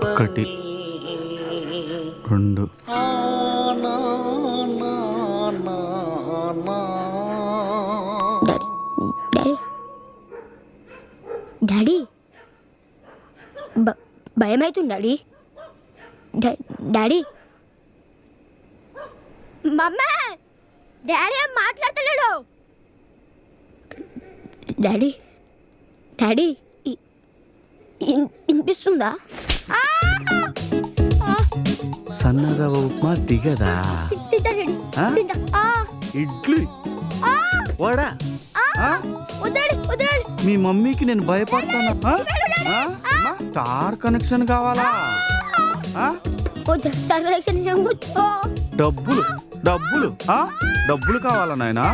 ఒకటి రెండు daddy భయమవుతుంది daddy. Daddy మమ్మ డాడీ ఏం మాట్లాడతలేడు. డాడీ డాడీ వినిపిస్తుందా? సన్నరవ ఉప్మా దిగదా? ఇడ్లీ వడా మీ మమ్మీకి నేను భయపడతానా? స్టార్ కనెక్షన్ కావాలా? డబ్బులు డబ్బులు డబ్బులు కావాలా నాయనా?